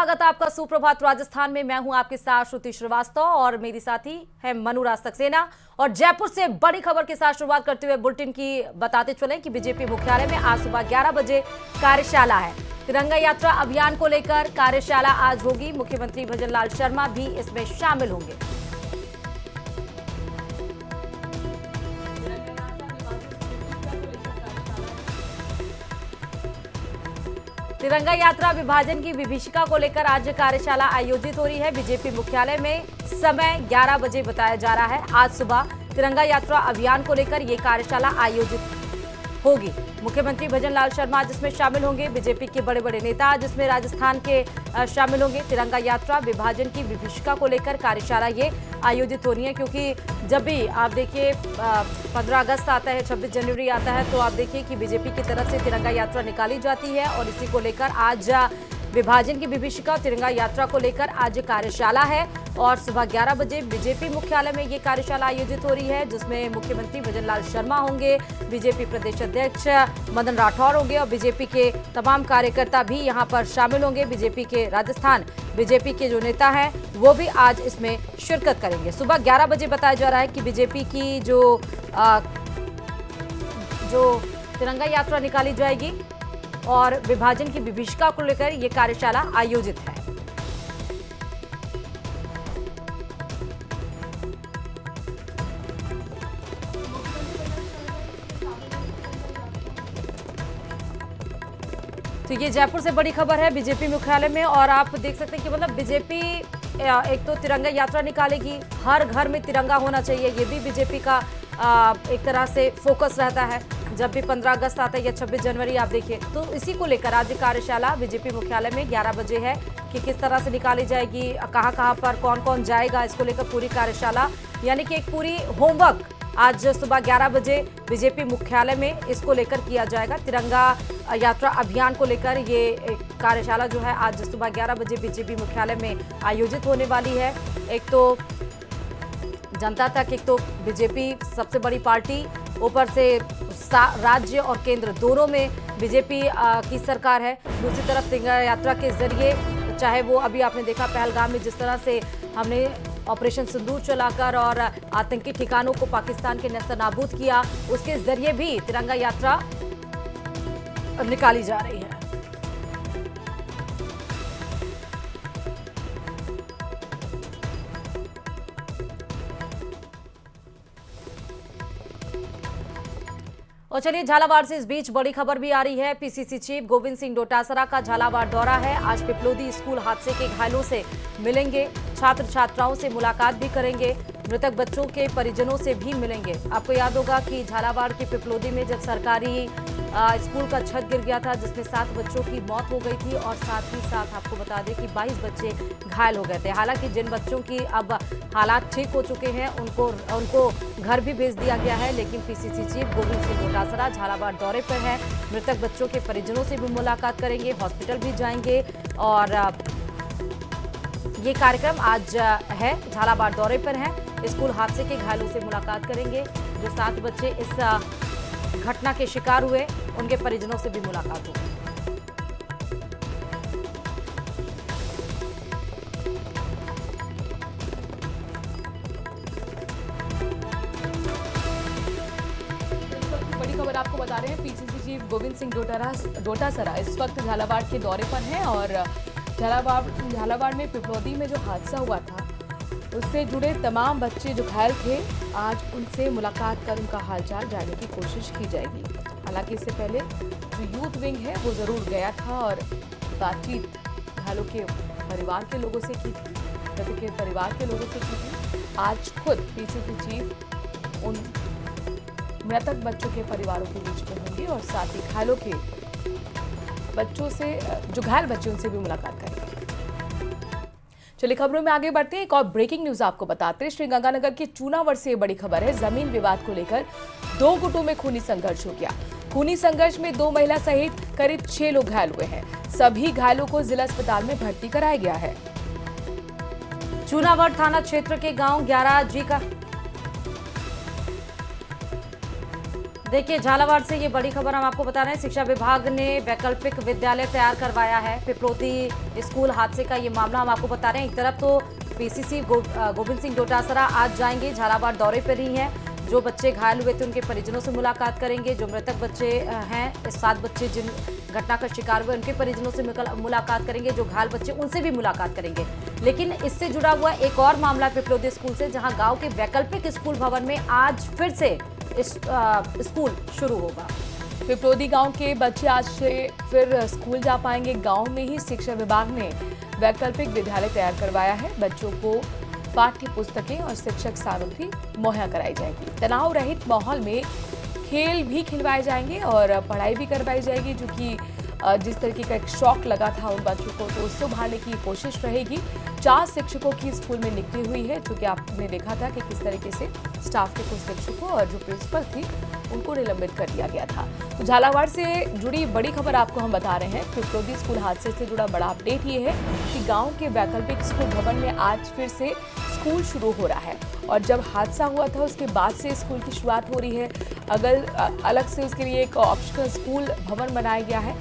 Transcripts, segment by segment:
स्वागत है आपका सुप्रभात राजस्थान में। मैं हूं आपके साथ श्रुति श्रीवास्तव और मेरी साथी है मनुराज सक्सेना। और जयपुर से बड़ी खबर के साथ शुरुआत करते हुए बुलेटिन की बताते चलें कि बीजेपी मुख्यालय में आज सुबह 11 बजे कार्यशाला है। तिरंगा यात्रा अभियान को लेकर कार्यशाला आज होगी। मुख्यमंत्री भजनलाल शर्मा भी इसमें शामिल होंगे। तिरंगा यात्रा विभाजन की विभीषिका को लेकर आज कार्यशाला आयोजित हो रही है। बीजेपी मुख्यालय में समय 11 बजे बताया जा रहा है। आज सुबह तिरंगा यात्रा अभियान को लेकर ये कार्यशाला आयोजित होगी। मुख्यमंत्री भजनलाल शर्मा आज इसमें शामिल होंगे। बीजेपी के बड़े बड़े नेता आज इसमें राजस्थान के शामिल होंगे। तिरंगा यात्रा विभाजन की विभीषिका को लेकर कार्यशाला ये आयोजित होनी है, क्योंकि जब भी आप देखिए 15 अगस्त आता है, 26 जनवरी आता है, तो आप देखिए कि बीजेपी की तरफ से तिरंगा यात्रा निकाली जाती है। और इसी को लेकर आज विभाजन की विभीषिका तिरंगा यात्रा को लेकर आज कार्यशाला है। और सुबह 11 बजे बीजेपी मुख्यालय में ये कार्यशाला आयोजित हो रही है, जिसमें मुख्यमंत्री भजनलाल शर्मा होंगे, बीजेपी प्रदेश अध्यक्ष मदन राठौर होंगे और बीजेपी के तमाम कार्यकर्ता भी यहाँ पर शामिल होंगे। बीजेपी के राजस्थान बीजेपी के जो नेता हैं वो भी आज इसमें शिरकत करेंगे। सुबह 11 बजे बताया जा रहा है कि बीजेपी की जो तिरंगा यात्रा निकाली जाएगी और विभाजन की विभीषिका को लेकर यह कार्यशाला आयोजित है। तो ये जयपुर से बड़ी खबर है बीजेपी मुख्यालय में। और आप देख सकते हैं कि मतलब बीजेपी एक तो तिरंगा यात्रा निकालेगी, हर घर में तिरंगा होना चाहिए, ये भी बीजेपी का एक तरह से फोकस रहता है। जब भी 15 अगस्त आता है या 26 जनवरी आप देखिए, तो इसी को लेकर आज कार्यशाला बीजेपी मुख्यालय में 11 बजे है कि किस तरह से निकाली जाएगी, कहां पर कौन कौन जाएगा, इसको लेकर पूरी कार्यशाला यानी कि एक पूरी होमवर्क आज सुबह 11 बजे बीजेपी मुख्यालय में इसको लेकर किया जाएगा। तिरंगा यात्रा अभियान को लेकर ये कार्यशाला जो है आज सुबह 11 बजे बीजेपी मुख्यालय में आयोजित होने वाली है। एक तो जनता तक, एक तो बीजेपी सबसे बड़ी पार्टी, ऊपर से राज्य और केंद्र दोनों में बीजेपी की सरकार है। दूसरी तरफ तिरंगा यात्रा के जरिए, चाहे वो अभी आपने देखा पहलगाम में जिस तरह से हमने ऑपरेशन सिंदूर चलाकर और आतंकी ठिकानों को पाकिस्तान के नेस्तनाबूद किया, उसके जरिए भी तिरंगा यात्रा निकाली जा रही है। और चलिए झालावाड़ से इस बीच बड़ी खबर भी आ रही है। पीसीसी चीफ गोविंद सिंह डोटासरा का झालावाड़ दौरा है। आज पिपलोदी स्कूल हादसे के घायलों से मिलेंगे, छात्र छात्राओं से मुलाकात भी करेंगे, मृतक बच्चों के परिजनों से भी मिलेंगे। आपको याद होगा कि झालावाड़ की पिपलोदी में जब सरकारी स्कूल का छत गिर गया था, जिसमें 7 बच्चों की मौत हो गई थी और साथ ही साथ आपको बता दें कि 22 बच्चे घायल हो गए थे। हालांकि जिन बच्चों की अब हालात ठीक हो चुके हैं उनको घर भी भेज दिया गया है, लेकिन पीसीसी चीफ गोविंद सिंह डोटासरा झालावाड़ दौरे पर है। मृतक बच्चों के परिजनों से भी मुलाकात करेंगे, हॉस्पिटल भी जाएंगे। और ये कार्यक्रम आज है, झालावाड़ दौरे पर है, स्कूल हादसे के घायलों से मुलाकात करेंगे। जो 7 बच्चे इस घटना के शिकार हुए, उनके परिजनों से भी मुलाकात होगी। बड़ी खबर आपको बता रहे हैं, पीसीसी चीफ गोविंद सिंह डोटासरा इस वक्त झालावाड़ के दौरे पर हैं और झालावाड़ में पिपलोदी में जो हादसा हुआ था उससे जुड़े तमाम बच्चे जो घायल थे, आज उनसे मुलाकात कर उनका हालचाल जानने की कोशिश की जाएगी। हालांकि इससे पहले जो यूथ विंग है वो ज़रूर गया था और बातचीत घायलों के परिवार के लोगों से की थी, मृतकों के परिवार के लोगों से की थी। आज खुद पीसीसी चीफ उन मृतक बच्चों के परिवारों के बीच में होंगे और साथ ही घायलों के बच्चों से, जो घायल बच्चे, उनसे भी मुलाकात करेंगे। चलिए खबरों में आगे बढ़ते हैं। एक और ब्रेकिंग न्यूज आपको बताते हैं। श्रीगंगानगर के चूनावर से बड़ी खबर है। जमीन विवाद को लेकर 2 गुटों में खूनी संघर्ष हो गया। खूनी संघर्ष में 2 महिला सहित करीब 6 लोग घायल हुए हैं। सभी घायलों को जिला अस्पताल में भर्ती कराया गया है। चूनावर थाना क्षेत्र के गांव 11 जी का देखिए, झालावाड़ से ये बड़ी खबर हम आपको बता रहे हैं। शिक्षा विभाग ने वैकल्पिक विद्यालय तैयार करवाया है। पिपलोदी स्कूल हादसे का ये मामला हम आपको बता रहे हैं। एक तरफ तो पीसीसी गोविंद सिंह डोटासरा आज जाएंगे, झालावाड़ दौरे पर ही हैं। जो बच्चे घायल हुए थे उनके परिजनों से मुलाकात करेंगे। जो मृतक बच्चे हैं, 7 बच्चे जिन घटना का शिकार हुए, उनके परिजनों से मुलाकात करेंगे। जो घायल बच्चे, उनसे भी मुलाकात करेंगे। लेकिन इससे जुड़ा हुआ एक और मामला पिपलोदी स्कूल से, जहां गांव के वैकल्पिक स्कूल भवन में आज फिर से स्कूल शुरू होगा। पिपलोदी गांव के बच्चे आज से फिर स्कूल जा पाएंगे। गांव में ही शिक्षा विभाग ने वैकल्पिक विद्यालय तैयार करवाया है। बच्चों को पाठ्य पुस्तकें और शिक्षक सामग्री मुहैया कराई जाएगी। तनाव रहित माहौल में खेल भी खिलवाए जाएंगे और पढ़ाई भी करवाई जाएगी, जो कि जिस तरीके का एक शौक लगा था उन बच्चों को, तो उससे उभारने की कोशिश रहेगी। 4 शिक्षकों की स्कूल में नियुक्ति हुई है, जो कि आपने देखा था कि किस तरीके से स्टाफ के कुछ शिक्षकों और जो प्रिंसिपल थी उनको निलंबित कर दिया गया था। तो झालावाड़ से जुड़ी बड़ी खबर आपको हम बता रहे हैं। पिपलोदी स्कूल हादसे से जुड़ा बड़ा अपडेट ये है कि गांव के वैकल्पिक स्कूल भवन में आज फिर से स्कूल शुरू हो रहा है। और जब हादसा हुआ था उसके बाद से स्कूल की शुरुआत हो रही है। अलग से उसके लिए एक ऑप्शनल स्कूल भवन बनाया गया है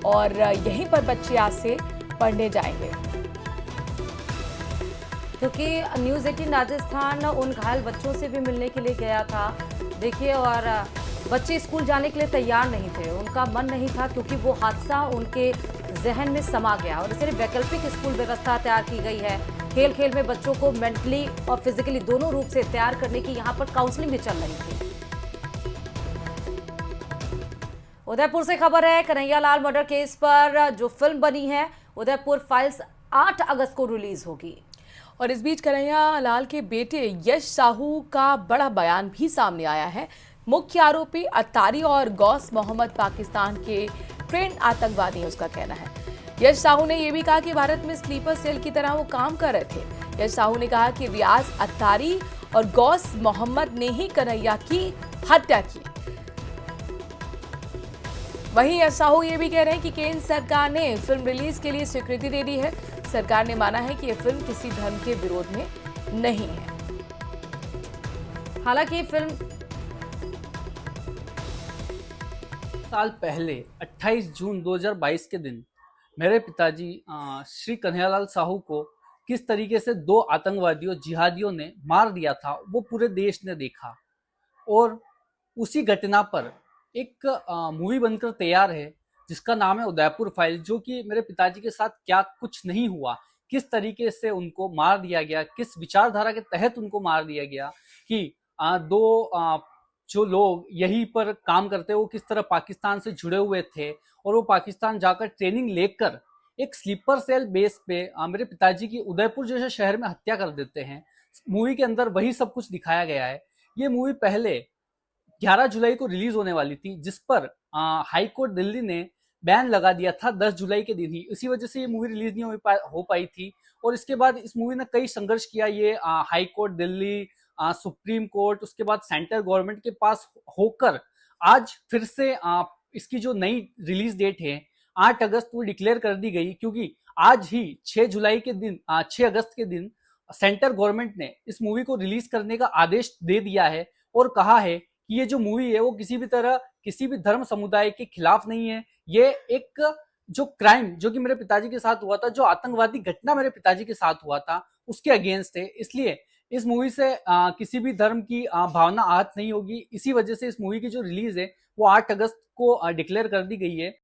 और यहीं पर बच्चे आज से पढ़ने जाएंगे। क्योंकि न्यूज़ 18 राजस्थान उन घायल बच्चों से भी मिलने के लिए गया था। देखिए, और बच्चे स्कूल जाने के लिए तैयार नहीं थे, उनका मन नहीं था, क्योंकि वो हादसा उनके जहन में समा गया। और इसलिए वैकल्पिक स्कूल व्यवस्था तैयार की गई है। खेल खेल में बच्चों को मेंटली और फिजिकली दोनों रूप से तैयार करने की यहाँ पर काउंसलिंग भी चल रही थी। उदयपुर से खबर है, कन्हैयालाल मर्डर केस पर जो फिल्म बनी है उदयपुर फाइल्स 8 अगस्त को रिलीज होगी। और इस बीच कन्हैयालाल के बेटे यश साहू का बड़ा बयान भी सामने आया है। मुख्य आरोपी अत्तारी और गौस मोहम्मद पाकिस्तान के ट्रेंड आतंकवादी है, उसका कहना है। यश साहू ने यह भी कहा कि भारत में स्लीपर सेल की तरह वो काम कर रहे थे। यश साहू ने कहा कि रियाज अत्तारी और गौस मोहम्मद ने ही कन्हैया की हत्या की। वहीं यश साहू ये भी कह रहे हैं कि केंद्र सरकार ने फिल्म रिलीज के लिए स्वीकृति दे दी है। सरकार ने माना है कि यह फिल्म किसी धर्म के विरोध में नहीं है। हालांकि फिल्म साल पहले 28 जून 2022 के दिन मेरे पिताजी श्री कन्हैयालाल साहू को किस तरीके से 2 आतंकवादियों जिहादियों ने मार दिया था, वो पूरे देश ने देखा। और उसी घटना पर एक मूवी बनकर तैयार है, जिसका नाम है उदयपुर फाइल, जो कि मेरे पिताजी के साथ क्या कुछ नहीं हुआ, किस तरीके से उनको मार दिया गया, किस विचारधारा के तहत उनको मार दिया गया, कि 2 जो लोग यहीं पर काम करते वो किस तरह पाकिस्तान से जुड़े हुए थे और वो पाकिस्तान जाकर ट्रेनिंग लेकर एक स्लीपर सेल बेस पे मेरे पिताजी की उदयपुर जैसे शहर में हत्या कर देते हैं। मूवी के अंदर वही सब कुछ दिखाया गया है। ये मूवी पहले 11 जुलाई को रिलीज होने वाली थी, जिस पर हाई कोर्ट दिल्ली ने बैन लगा दिया था 10 जुलाई के दिन ही। इसी वजह से ये मूवी रिलीज नहीं हो पाई थी। और इसके बाद इस मूवी ने कई संघर्ष किया। ये high court Delhi, supreme court, उसके बाद सेंट्रल गवर्नमेंट के पास होकर आज फिर से इसकी जो नई रिलीज डेट है 8 अगस्त वो डिक्लेयर कर दी गई, क्योंकि आज ही 6 अगस्त के दिन सेंट्रल गवर्नमेंट ने इस मूवी को रिलीज करने का आदेश दे दिया है और कहा है कि ये जो मूवी है वो किसी भी तरह किसी भी धर्म समुदाय के खिलाफ नहीं है। ये एक जो क्राइम जो कि मेरे पिताजी के साथ हुआ था, जो आतंकवादी घटना मेरे पिताजी के साथ हुआ था, उसके अगेंस्ट है। इसलिए इस मूवी से किसी भी धर्म की भावना आहत नहीं होगी। इसी वजह से इस मूवी की जो रिलीज है वो 8 अगस्त को डिक्लेयर कर दी गई है।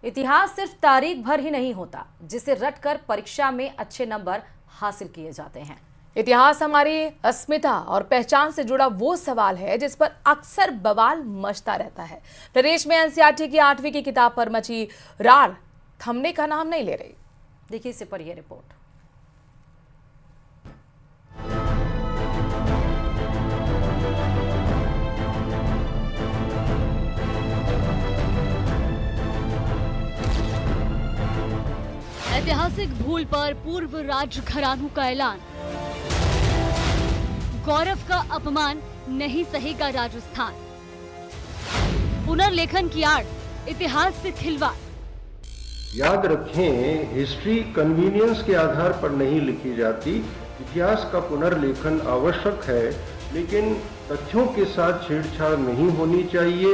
इतिहास सिर्फ तारीख भर ही नहीं होता, जिसे रटकर परीक्षा में अच्छे नंबर हासिल किए जाते हैं। इतिहास हमारी अस्मिता और पहचान से जुड़ा वो सवाल है जिस पर अक्सर बवाल मचता रहता है। प्रदेश में एनसीईआरटी की 8वीं की किताब पर मची राड़ थमने का नाम नहीं ले रही। देखिए इस पर यह रिपोर्ट। ऐतिहासिक भूल पर पूर्व राज घरानों का ऐलान। गौरव का अपमान नहीं सहेगा राजस्थान। पुनर्लेखन की आड़ इतिहास से खिलवाड़। याद रखें, हिस्ट्री कन्वीनियंस के आधार पर नहीं लिखी जाती, इतिहास का पुनर्लेखन आवश्यक है, लेकिन तथ्यों के साथ छेड़छाड़ नहीं होनी चाहिए।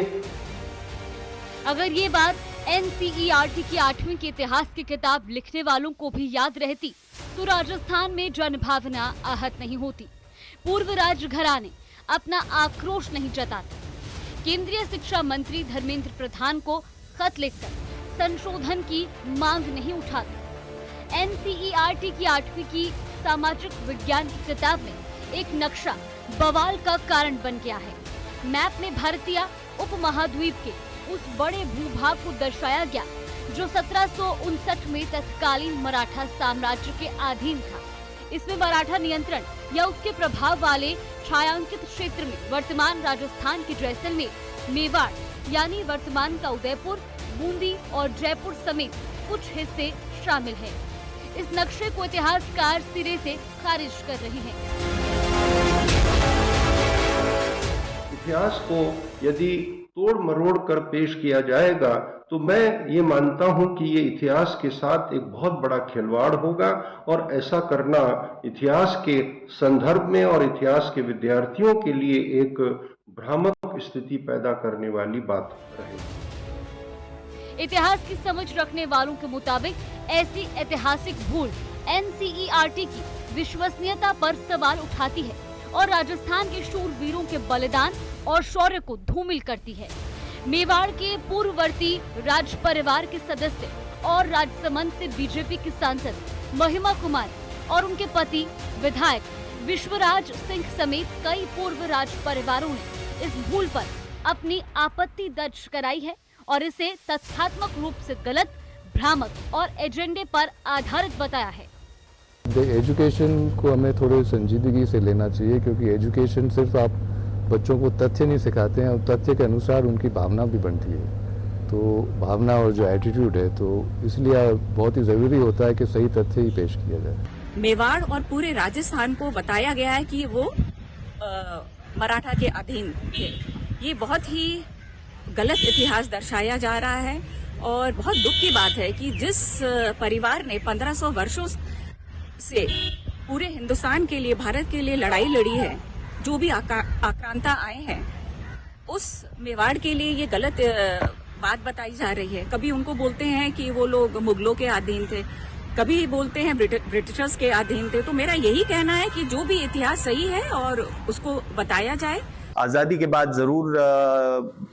अगर ये बात NCERT की 8वीं की इतिहास की किताब लिखने वालों को भी याद रहती तो राजस्थान में जनभावना आहत नहीं होती, पूर्व राजघराने अपना आक्रोश नहीं जताते, केंद्रीय शिक्षा मंत्री धर्मेंद्र प्रधान को खत लिखकर संशोधन की मांग नहीं उठाते। NCERT की 8वीं की सामाजिक विज्ञान की किताब में एक नक्शा बवाल का कारण बन गया है। मैप में भारतीय उपमहाद्वीप के उस बड़े भूभाग को दर्शाया गया जो 1759 में तत्कालीन मराठा साम्राज्य के अधीन था। इसमें मराठा नियंत्रण या उसके प्रभाव वाले छायांकित क्षेत्र में वर्तमान राजस्थान के जैसलमेर, मेवाड़ यानी वर्तमान का उदयपुर, बूंदी और जयपुर समेत कुछ हिस्से शामिल हैं। इस नक्शे को इतिहासकार सिरे से खारिज कर रहे हैं। इतिहास को यदि तोड़ मरोड़ कर पेश किया जाएगा तो मैं ये मानता हूं कि ये इतिहास के साथ एक बहुत बड़ा खिलवाड़ होगा, और ऐसा करना इतिहास के संदर्भ में और इतिहास के विद्यार्थियों के लिए एक भ्रामक स्थिति पैदा करने वाली बात रहेगी। इतिहास की समझ रखने वालों के मुताबिक ऐसी ऐतिहासिक भूल NCERT की विश्वसनीयता पर सवाल उठाती है और राजस्थान के शूरवीरों के बलिदान और शौर्य को धूमिल करती है। मेवाड़ के पूर्ववर्ती राज परिवार के सदस्य और राजसमंद से बीजेपी की सांसद महिमा कुमारी और उनके पति विधायक विश्वराज सिंह समेत कई पूर्व राज परिवारों ने इस भूल पर अपनी आपत्ति दर्ज कराई है और इसे तथ्यात्मक रूप से गलत, भ्रामक और एजेंडे पर आधारित बताया है। एजुकेशन को हमें थोड़े संजीदगी से लेना चाहिए, क्योंकि एजुकेशन सिर्फ आप बच्चों को तथ्य नहीं सिखाते हैं और तथ्य के अनुसार उनकी भावना भी बनती है। तो भावना और जो एटीट्यूड है, तो इसलिए बहुत ही ज़रूरी होता है कि सही तथ्य ही पेश किया जाए। मेवाड़ और पूरे राजस्थान को बताया गया है कि वो मराठा के अधीन थे। ये बहुत ही गलत इतिहास दर्शाया जा रहा है और बहुत दुख की बात है कि जिस परिवार ने 1500 वर्षों से पूरे हिंदुस्तान के लिए, भारत के लिए लड़ाई लड़ी है, जो भी आक्रांता आए हैं, उस मेवाड़ के लिए ये गलत बात बताई जा रही है। कभी उनको बोलते हैं कि वो लोग मुगलों के अधीन थे, कभी बोलते हैं ब्रिटिशर्स के अधीन थे। तो मेरा यही कहना है कि जो भी इतिहास सही है और उसको बताया जाए। आज़ादी के बाद ज़रूर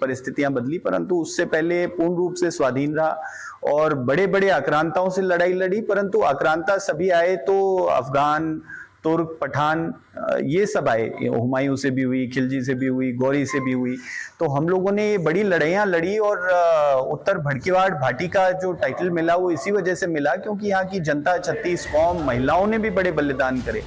परिस्थितियां बदली, परंतु उससे पहले पूर्ण रूप से स्वाधीन रहा और बड़े बड़े आक्रांताओं से लड़ाई लड़ी, परंतु आक्रांता सभी आए तो अफगान, तुर्क, पठान, ये सब आए। हुमायूं से भी हुई, खिलजी से भी हुई, गौरी से भी हुई। तो हम लोगों ने ये बड़ी लड़ाइयाँ लड़ी और उत्तर भड़कीवाड़ भाटी का जो टाइटल मिला वो इसी वजह से मिला क्योंकि यहाँ की जनता, 36 कौम, महिलाओं ने भी बड़े बलिदान करे।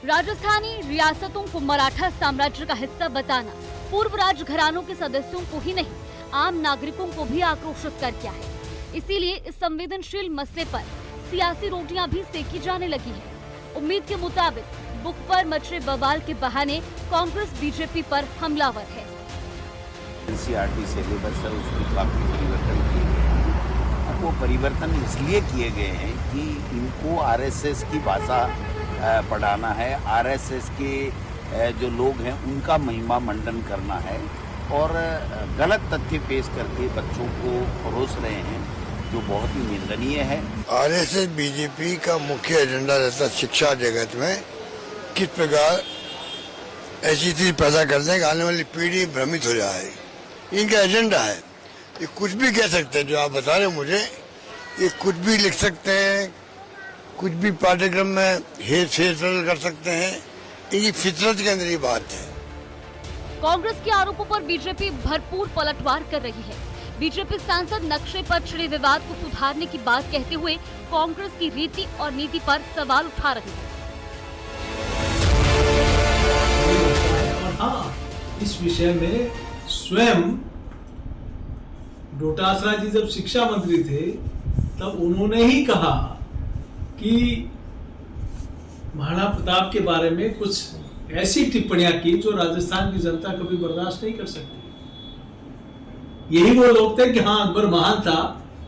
राजस्थानी रियासतों को मराठा साम्राज्य का हिस्सा बताना पूर्व राजघरानों के सदस्यों को ही नहीं, आम नागरिकों को भी आक्रोशित कर दिया है। इसीलिए इस संवेदनशील मसले पर सियासी रोटियां भी सेकी जाने लगी है। उम्मीद के मुताबिक बुक पर मचे बवाल के बहाने कांग्रेस बीजेपी पर हमलावर है। NCERT सिलेबस है, उसमें काफी परिवर्तन किए गए हैं। वो परिवर्तन इसलिए किए गए हैं कि इनको RSS की भाषा पढ़ाना है, RSS के जो लोग हैं उनका महिमा मंडन करना है और गलत तथ्य पेश करके बच्चों को परोस रहे हैं, जो बहुत ही निंदनीय है। RSS बीजेपी का मुख्य एजेंडा रहता है शिक्षा जगत में किस प्रकार ऐसी चीज पैदा कर दें कि आने वाली पीढ़ी भ्रमित हो जाए। इनका एजेंडा है। ये कुछ भी कह सकते हैं, जो आप बता रहे मुझे, ये कुछ भी लिख सकते हैं, कुछ भी पाठ्यक्रम में हेरफेर कर सकते हैं। इनकी फितरत के अंदर ये बात है। कांग्रेस के आरोपों पर बीजेपी भरपूर पलटवार कर रही है। बीजेपी सांसद नक्शे पर छिड़े विवाद को सुधारने की बात कहते हुए कांग्रेस की रीति और नीति पर सवाल उठा रही है। और हाँ, इस विषय में स्वयं डोटासरा जी जब शिक्षा मंत्री थे तब उन्होंने ही कहा कि महाराणा प्रताप के बारे में कुछ ऐसी टिप्पणियां की जो राजस्थान की जनता कभी बर्दाश्त नहीं कर सकती। यही वो लोग थे कि हाँ अकबर महान था,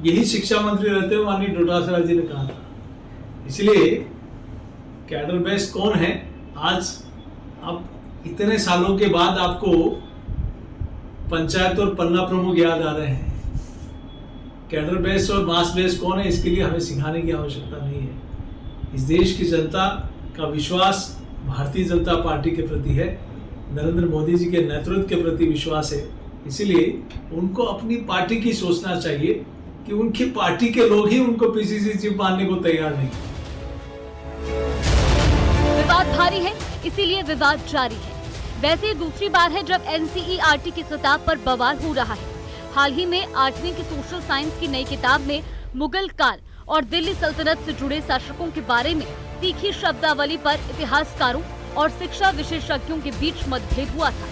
यही शिक्षा मंत्री रहते हुए माननीय डोटासरा जी ने कहा था। इसलिए कैडर बेस कौन है? आज अब इतने सालों के बाद आपको पंचायत और पन्ना प्रमुख याद आ रहे हैं। कैडर बेस और मास बेस कौन है, इसके लिए हमें सिखाने की आवश्यकता नहीं है। इस देश की जनता का विश्वास भारतीय जनता पार्टी के प्रति है, नरेंद्र मोदी जी के नेतृत्व के प्रति विश्वास है। इसीलिए उनको अपनी पार्टी की सोचना चाहिए कि उनकी पार्टी के लोग ही उनको पीसीसी चीफ मानने को तैयार नहीं। विवाद भारी है, इसीलिए विवाद जारी है। वैसे ये दूसरी बार है जब एनसीईआरटी की किताब पर बवाल हो रहा है। हाल ही में 8वीं की सोशल साइंस की नई किताब में मुगल काल और दिल्ली सल्तनत से जुड़े शासकों के बारे में तीखी शब्दावली पर इतिहासकारों और शिक्षा विशेषज्ञों के बीच मतभेद हुआ था।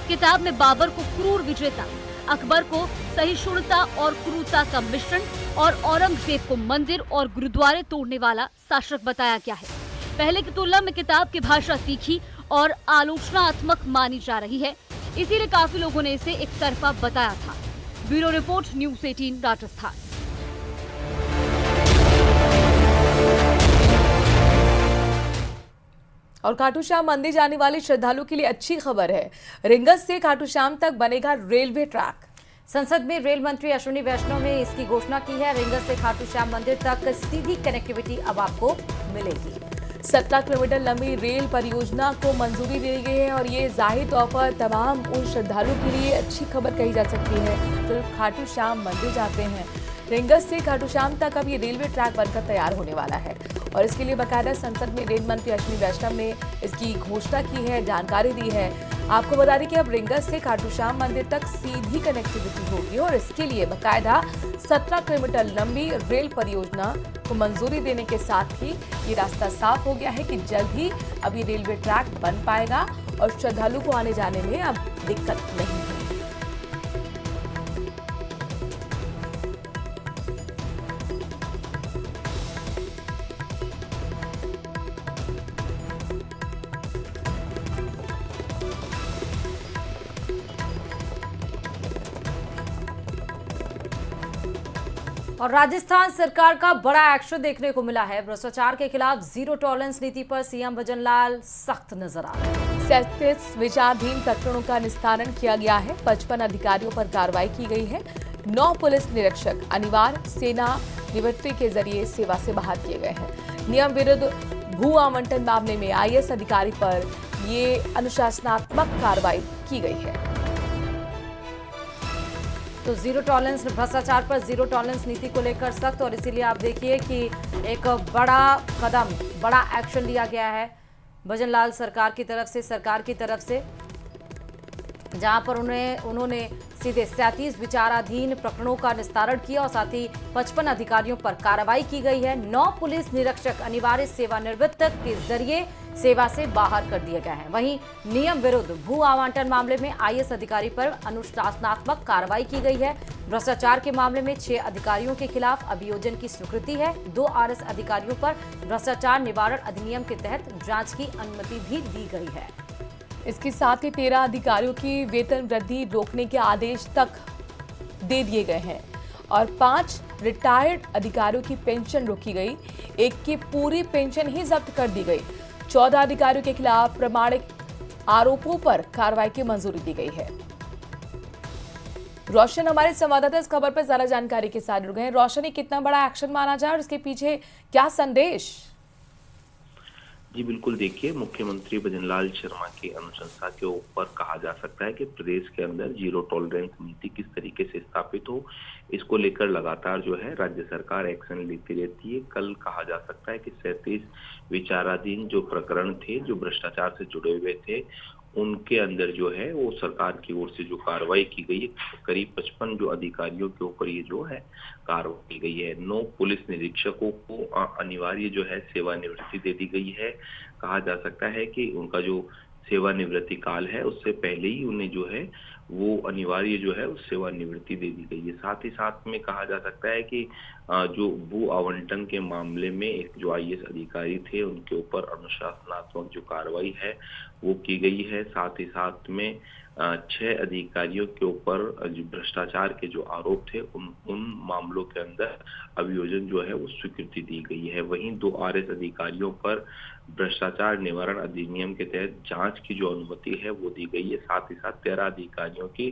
किताब में बाबर को क्रूर विजेता, अकबर को सहिष्णुता और क्रूरता का मिश्रण और औरंगजेब को मंदिर और गुरुद्वारे तोड़ने वाला शासक बताया गया है। पहले की तुलना में किताब की भाषा तीखी और आलोचनात्मक मानी जा रही है, इसीलिए काफी लोगों ने इसे एक तरफा बताया था। Bureau report, news 18 Rajasthan. और खाटू श्याम मंदिर जाने वाले श्रद्धालुओं के लिए अच्छी खबर है। रिंगस से खाटू श्याम तक बनेगा रेलवे ट्रैक। संसद में रेल मंत्री अश्विनी वैष्णव ने इसकी घोषणा की है। रिंगस से खाटू श्याम मंदिर तक सीधी कनेक्टिविटी अब आपको मिलेगी। 17 किलोमीटर लंबी रेल परियोजना को मंजूरी दी गई है और ये जाहिर तौर पर तमाम उन श्रद्धालुओं के लिए अच्छी खबर कही जा सकती है जो खाटू श्याम मंदिर जाते हैं। रिंगस से खाटू श्याम तक अब ये रेलवे ट्रैक बनकर तैयार होने वाला है और इसके लिए बाकायदा संसद में रेल मंत्री अश्विनी वैष्णव ने इसकी घोषणा की है, जानकारी दी है। आपको बता दें कि अब रिंगस से खाटू श्याम मंदिर तक सीधी कनेक्टिविटी होगी और इसके लिए बाकायदा 17 किलोमीटर लंबी रेल परियोजना को मंजूरी देने के साथ ही ये रास्ता साफ हो गया है कि जल्द ही अब ये रेलवे ट्रैक बन पाएगा और श्रद्धालु को आने जाने में अब दिक्कत नहीं है। और राजस्थान सरकार का बड़ा एक्शन देखने को मिला है। भ्रष्टाचार के खिलाफ जीरो टॉलरेंस नीति पर सीएम भजनलाल सख्त नजर आ रहे हैं। 37 विचाराधीन प्रकरणों का निस्तारण किया गया है। 55 अधिकारियों पर कार्रवाई की गई है। 9 पुलिस निरीक्षक अनिवार्य सेना निवृत्ति के जरिए सेवा से बाहर किए गए हैं। नियम विरुद्ध भू आवंटन मामले में आईएएस अधिकारी पर ये अनुशासनात्मक कार्रवाई की गई है। तो जीरो टॉलरेंस, भ्रष्टाचार पर जीरो टॉलरेंस नीति को लेकर सख्त, और इसीलिए आप देखिए कि एक बड़ा कदम, बड़ा एक्शन लिया गया है भजनलाल सरकार की तरफ से, जहां पर उन्होंने सीधे 37 विचाराधीन प्रकरणों का निस्तारण किया और साथ ही 55 अधिकारियों पर कार्रवाई की गई है। 9 पुलिस निरीक्षक अनिवार्य सेवानिवृत्त के जरिए सेवा से बाहर कर दिए गए हैं। वहीं नियम विरुद्ध भू आवंटन मामले में आईएएस अधिकारी पर अनुशासनात्मक कार्रवाई की गई है। भ्रष्टाचार के मामले में 6 अधिकारियों के खिलाफ अभियोजन की स्वीकृति है। 2 आरएस अधिकारियों पर भ्रष्टाचार निवारण अधिनियम के तहत जांच की अनुमति भी दी गई है। इसके साथ ही 13 अधिकारियों की वेतन वृद्धि रोकने के आदेश तक दे दिए गए हैं और 5 रिटायर्ड अधिकारियों की पेंशन रोकी गई। एक की पूरी पेंशन ही जब्त कर दी गई। 14 अधिकारियों के खिलाफ प्रमाणिक आरोपों पर कार्रवाई की मंजूरी दी गई है। रोशन हमारे संवाददाता इस खबर पर ज्यादा जानकारी के साथ जुड़ गए हैं। रोशन, ये कितना बड़ा एक्शन माना जाए और इसके पीछे क्या संदेश? जी बिल्कुल, देखिए, मुख्यमंत्री भजनलाल शर्मा की अनुशंसा के ऊपर कहा जा सकता है कि प्रदेश के अंदर जीरो टॉलरेंस नीति किस तरीके से स्थापित हो, इसको लेकर लगातार जो है राज्य सरकार एक्शन लेती रहती है। कल कहा जा सकता है कि 37 विचाराधीन जो प्रकरण थे, जो भ्रष्टाचार से जुड़े हुए थे, उनके अंदर जो है वो सरकार की ओर से जो कार्रवाई की गई है, करीब 55 जो अधिकारियों के ऊपर ये जो है कार्रवाई की गई है। 9 पुलिस निरीक्षकों को अनिवार्य जो है सेवानिवृत्ति दे दी गई है। कहा जा सकता है कि उनका जो सेवानिवृत्ति काल है उससे पहले ही उन्हें जो है वो अनिवार्य जो है उस सेवानिवृत्ति दे दी गई है। साथ ही साथ में कहा जा सकता है कि जो भू आवंटन के मामले में एक जो आईएएस अधिकारी थे उनके ऊपर अनुशासनात्मक जो कार्रवाई है वो की गई है। साथ ही साथ में 6 अधिकारियों के ऊपर जो भ्रष्टाचार के जो आरोप थे उन मामलों के अंदर अभियोजन जो है वो स्वीकृति दी गई है। वहीं 2 आरएस अधिकारियों पर भ्रष्टाचार निवारण अधिनियम के तहत जांच की जो अनुमति है वो दी गई है। साथ ही साथ 13 अधिकारियों की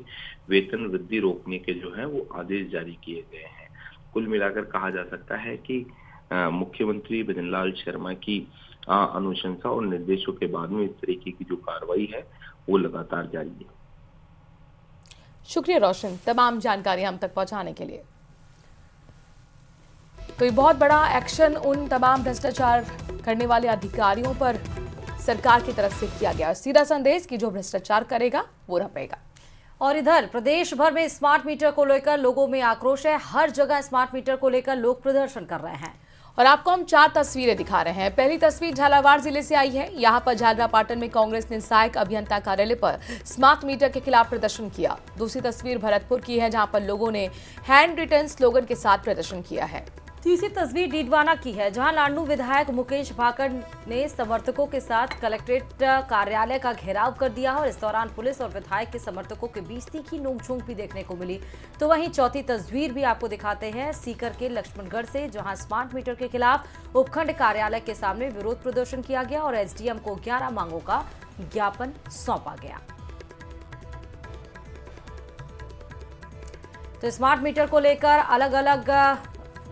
वेतन वृद्धि रोकने के जो है वो आदेश जारी किए गए हैं। कुल मिलाकर कहा जा सकता है कि मुख्यमंत्री भजनलाल शर्मा की अनुशंसा और निर्देशों के बाद में इस तरीके की जो कार्रवाई है वो लगातार जारी है। शुक्रिया रोशन, तमाम जानकारी हम तक पहुंचाने के लिए। तो ये बहुत बड़ा एक्शन उन तमाम भ्रष्टाचार करने वाले अधिकारियों पर सरकार की तरफ से किया गया। सीधा संदेश कि जो भ्रष्टाचार करेगा वो रपेगा। और इधर प्रदेश भर में स्मार्ट मीटर को लेकर लोगों में आक्रोश है। हर जगह स्मार्ट मीटर को लेकर लोग प्रदर्शन कर रहे हैं। और आपको हम 4 तस्वीरें दिखा रहे हैं। पहली तस्वीर झालावाड़ जिले से आई है। यहाँ पर झालरापाटन में कांग्रेस ने सहायक अभियंता कार्यालय पर स्मार्ट मीटर के खिलाफ प्रदर्शन किया। दूसरी तस्वीर भरतपुर की है, जहाँ पर लोगों ने हैंड रिटन स्लोगन के साथ प्रदर्शन किया है। तीसरी तस्वीर डीडवाना की है, जहां लाडनू विधायक मुकेश भाकर ने समर्थकों के साथ कलेक्ट्रेट कार्यालय का घेराव कर दिया और इस दौरान पुलिस और विधायक के समर्थकों के बीच तीखी नोकझोंक भी देखने को मिली। तो वहीं चौथी तस्वीर भी आपको दिखाते हैं सीकर के लक्ष्मणगढ़ से, जहां स्मार्ट मीटर के खिलाफ उपखंड कार्यालय के सामने विरोध प्रदर्शन किया गया और एसडीएम को 11 मांगों का ज्ञापन सौंपा गया। तो स्मार्ट मीटर को लेकर अलग अलग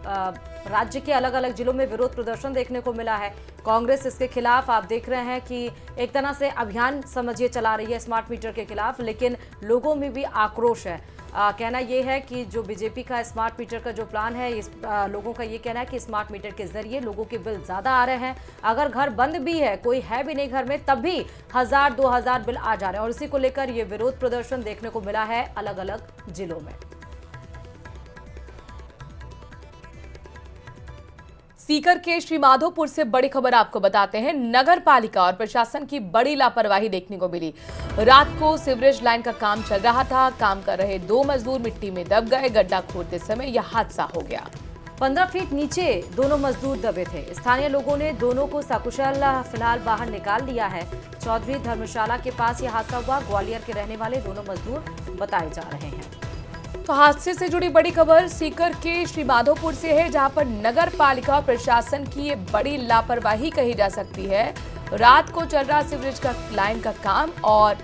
राज्य के अलग अलग जिलों में विरोध प्रदर्शन देखने को मिला है। कांग्रेस इसके खिलाफ आप देख रहे हैं कि एक तरह से अभियान समझिए चला रही है स्मार्ट मीटर के खिलाफ, लेकिन लोगों में भी आक्रोश है। कहना यह है कि जो बीजेपी का स्मार्ट मीटर का जो प्लान है, लोगों का ये कहना है कि स्मार्ट मीटर के जरिए लोगों के बिल ज्यादा आ रहे हैं। अगर घर बंद भी है, कोई है भी नहीं घर में, तब भी 1000-2000 बिल आ जा रहे हैं और इसी को लेकर ये विरोध प्रदर्शन देखने को मिला है अलग अलग जिलों में। सीकर के श्रीमाधोपुर से बड़ी खबर आपको बताते हैं। नगर पालिका और प्रशासन की बड़ी लापरवाही देखने को मिली। रात को सीवरेज लाइन का काम चल रहा था। काम कर रहे 2 मजदूर मिट्टी में दब गए। गड्ढा खोदते समय यह हादसा हो गया। 15 फीट नीचे दोनों मजदूर दबे थे। स्थानीय लोगों ने दोनों को सकुशल फिलहाल बाहर निकाल लिया है। चौधरी धर्मशाला के पास यह हादसा हुआ। ग्वालियर के रहने वाले दोनों मजदूर बताए जा रहे हैं। तो हादसे से जुड़ी बड़ी खबर सीकर के श्रीमाधोपुर से है, जहां पर नगर पालिका प्रशासन की ये बड़ी लापरवाही कही जा सकती है। रात को चल रहा सीवरेज का लाइन का काम और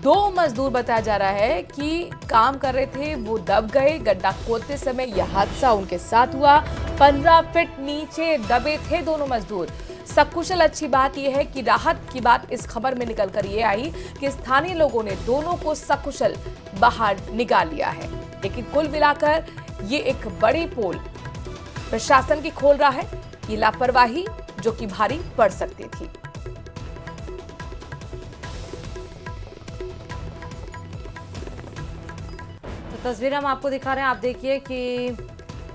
2 मजदूर बताया जा रहा है कि काम कर रहे थे, वो दब गए। गड्ढा खोदते समय यह हादसा उनके साथ हुआ। 15 फीट नीचे दबे थे दोनों मजदूर। सकुशल अच्छी बात यह है कि राहत की बात इस खबर में निकलकर ये आई कि स्थानीय लोगों ने दोनों को सकुशल बाहर निकाल लिया है। लेकिन कुल मिलाकर ये एक बड़ी पोल प्रशासन की खोल रहा है, ये लापरवाही जो कि भारी पड़ सकती थी। तो तस्वीर हम आपको दिखा रहे हैं। आप देखिए कि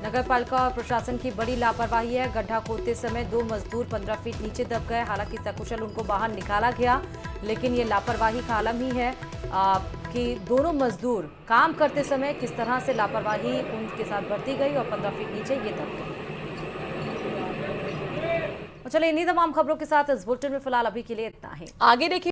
नगर पालिका और प्रशासन की बड़ी लापरवाही है। गड्ढा खोदते समय 2 मजदूर 15 फीट नीचे दब गए। हालांकि सकुशल उनको बाहर निकाला गया, लेकिन ये लापरवाही का आलम ही है कि दोनों मजदूर काम करते समय किस तरह से लापरवाही उनके साथ बरती गई और 15 फीट नीचे ये दब गए। चलिए इन्हीं तमाम खबरों के साथ इस बुलेटिन में फिलहाल अभी के लिए इतना ही। आगे देखिए।